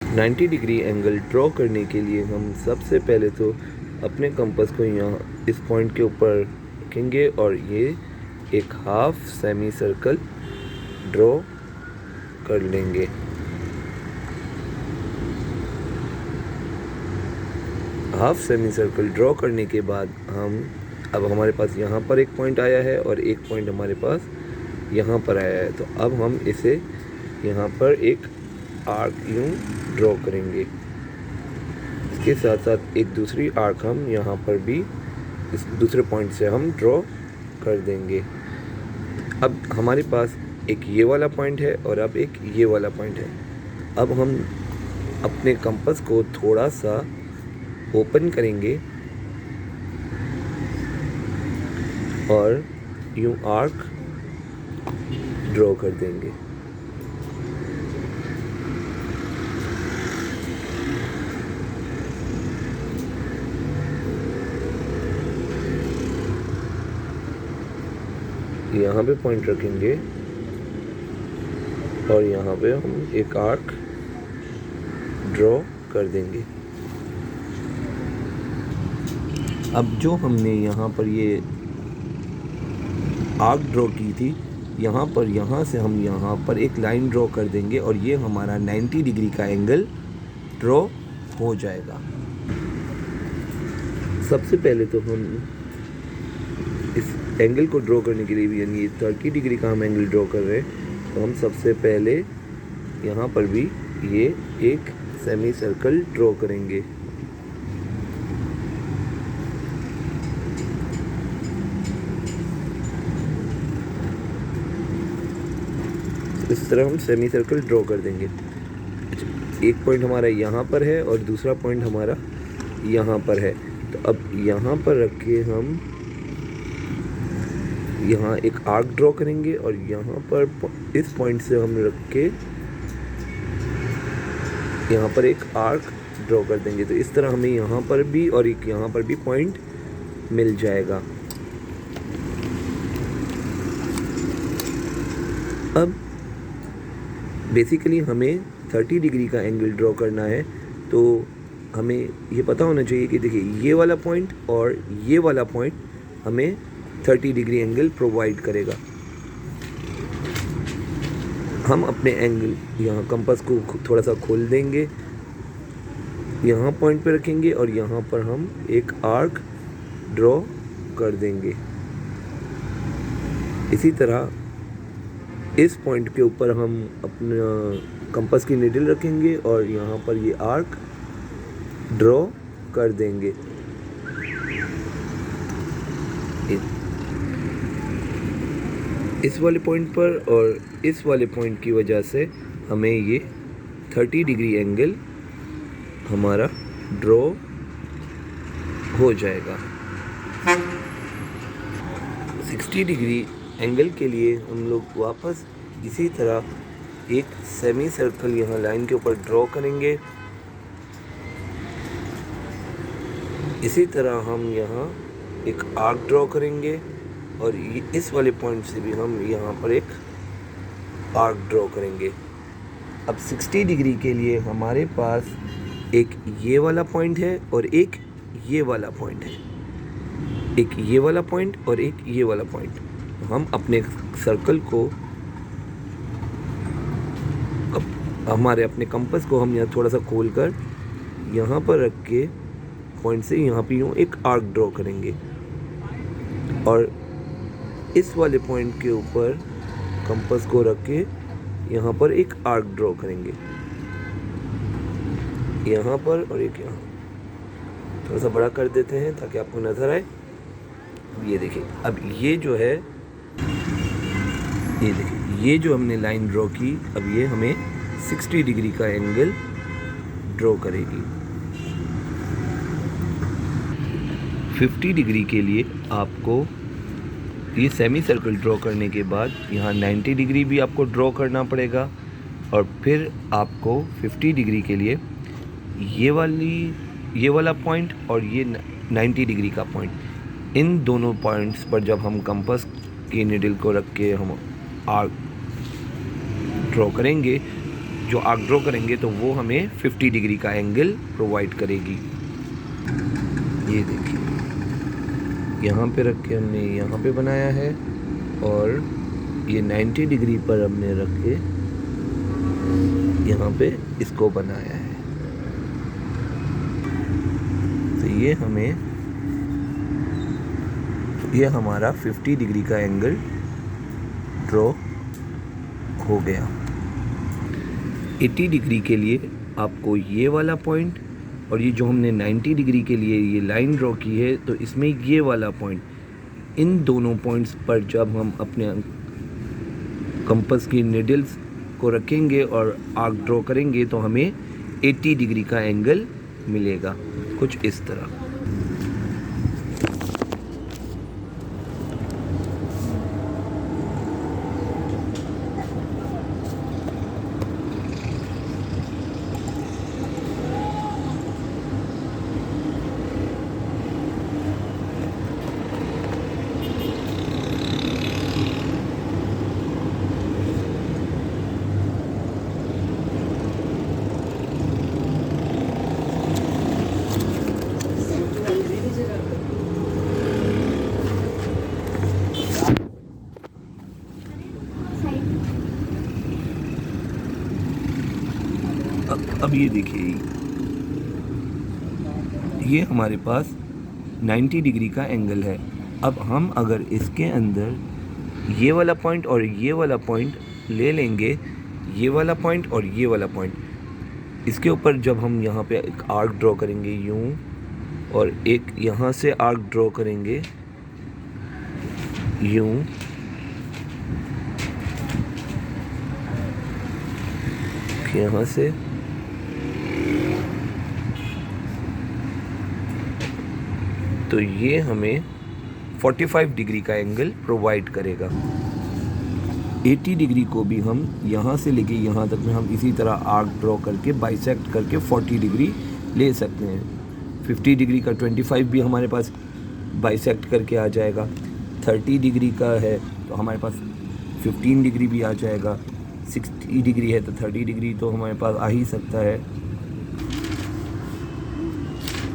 90 degree angle draw करने के लिए हम सबसे पहले तो अपने कंपास को यहाँ इस पॉइंट के ऊपर रखेंगे और ये एक हाफ सेमी सर्कल ड्रॉ कर लेंगे। हाफ सेमी सर्कल ड्रॉ करने के बाद अब हमारे पास यहाँ पर एक पॉइंट आया है और एक पॉइंट हमारे पास यहाँ पर आया है, तो अब हम इसे यहाँ पर एक आर्क यूँ ड्रॉ करेंगे। इसके साथ साथ एक दूसरी आर्क हम यहाँ पर भी इस दूसरे पॉइंट से हम ड्रॉ कर देंगे। अब हमारे पास एक ये वाला पॉइंट है और अब एक ये वाला पॉइंट है। अब हम अपने कंपास को थोड़ा सा ओपन करेंगे और यूँ आर्क ड्रॉ कर देंगे। यहाँ पे पॉइंट रखेंगे और यहाँ पे हम एक आर्क ड्रॉ कर देंगे। अब जो हमने यहाँ पर ये आर्क ड्रॉ की थी, यहाँ से हम यहाँ पर एक लाइन ड्रॉ कर देंगे और ये हमारा 90 डिग्री का एंगल ड्रॉ हो जाएगा। सबसे पहले तो हम इस एंगल को ड्रॉ करने के लिए भी, यानी 30 डिग्री का हम एंगल ड्रॉ कर रहे हैं, तो हम सबसे पहले यहाँ पर भी ये एक सेमी सर्कल ड्रॉ करेंगे। इस तरह हम सेमी सर्कल ड्रॉ कर देंगे। एक पॉइंट हमारा यहाँ पर है और दूसरा पॉइंट हमारा यहाँ पर है, तो अब यहाँ पर रख के हम यहाँ एक आर्क ड्रॉ करेंगे और यहाँ पर इस पॉइंट से हम रख के यहाँ पर एक आर्क ड्रॉ कर देंगे। तो इस तरह हमें यहाँ पर भी और एक यहाँ पर भी पॉइंट मिल जाएगा। अब बेसिकली हमें 30 डिग्री का एंगल ड्रॉ करना है, तो हमें ये पता होना चाहिए कि देखिए ये वाला पॉइंट और ये वाला पॉइंट हमें 30 डिग्री एंगल प्रोवाइड करेगा। हम अपने एंगल यहाँ कंपास को थोड़ा सा खोल देंगे, यहाँ पॉइंट पे रखेंगे और यहाँ पर हम एक आर्क ड्रॉ कर देंगे। इसी तरह इस पॉइंट के ऊपर हम अपना कंपास की नीडल रखेंगे और यहाँ पर ये आर्क ड्रॉ कर देंगे। इस वाले पॉइंट पर और इस वाले पॉइंट की वजह से हमें ये 30 डिग्री एंगल हमारा ड्रॉ हो जाएगा। 60 डिग्री एंगल के लिए हम लोग वापस इसी तरह एक सेमी सर्कल यहाँ लाइन के ऊपर ड्रॉ करेंगे। इसी तरह हम यहाँ एक आर्क ड्रॉ करेंगे और इस वाले पॉइंट से भी हम यहाँ पर एक आर्क ड्रॉ करेंगे। अब 60 डिग्री के लिए हमारे पास एक ये वाला पॉइंट है और एक ये वाला पॉइंट है, एक ये वाला पॉइंट और एक ये वाला पॉइंट। हम अपने सर्कल को हमारे अपने कंपास को हम यहाँ थोड़ा सा खोल कर यहाँ पर रख के पॉइंट से यहाँ पे यूँ एक आर्क ड्रॉ करेंगे और इस वाले पॉइंट के ऊपर कंपास को रख के यहाँ पर एक आर्क ड्रॉ करेंगे, यहाँ पर और एक यहाँ। थोड़ा सा बड़ा कर देते हैं ताकि आपको नज़र आए। ये देखिए, अब ये जो है, ये देखिए, ये जो हमने लाइन ड्रॉ की, अब ये हमें 60 डिग्री का एंगल ड्रॉ करेगी। 50 डिग्री के लिए आपको ये सेमी सर्कल ड्रॉ करने के बाद यहाँ 90 डिग्री भी आपको ड्रॉ करना पड़ेगा और फिर आपको 50 डिग्री के लिए ये वाला पॉइंट और ये 90 डिग्री का पॉइंट, इन दोनों पॉइंट्स पर जब हम कंपास की नीडल को रख के हम आर्क ड्रॉ करेंगे जो आर्क ड्रॉ करेंगे तो वो हमें 50 डिग्री का एंगल प्रोवाइड करेगी। ये देखिए, यहाँ पे रख के हमने यहाँ पे बनाया है और ये 90 डिग्री पर हमने रख के यहाँ पे इसको बनाया है। तो ये हमारा 50 डिग्री का एंगल ड्रॉ हो गया। 80 डिग्री के लिए आपको ये वाला पॉइंट और ये जो हमने 90 डिग्री के लिए ये लाइन ड्रॉ की है, तो इसमें ये वाला पॉइंट, इन दोनों पॉइंट्स पर जब हम अपने कंपास की नीडल्स को रखेंगे और आर्क ड्रॉ करेंगे तो हमें 80 डिग्री का एंगल मिलेगा, कुछ इस तरह। अब ये देखिए, ये हमारे पास 90 डिग्री का एंगल है। अब हम अगर इसके अंदर ये वाला पॉइंट और ये वाला पॉइंट ले लेंगे, ये वाला पॉइंट और ये वाला पॉइंट, इसके ऊपर जब हम यहाँ पे एक आर्क ड्रॉ करेंगे यूं, और एक यहाँ से आर्क ड्रॉ करेंगे यूं, यहाँ से तो ये हमें 45 डिग्री का एंगल प्रोवाइड करेगा। 80 डिग्री को भी हम यहाँ से लेके यहाँ तक में हम इसी तरह आर्क ड्रॉ करके बाइसेक्ट करके 40 डिग्री ले सकते हैं। 50 डिग्री का 25 भी हमारे पास बाइसेक्ट करके आ जाएगा। 30 डिग्री का है तो हमारे पास 15 डिग्री भी आ जाएगा। 60 डिग्री है तो 30 डिग्री तो हमारे पास आ ही सकता है।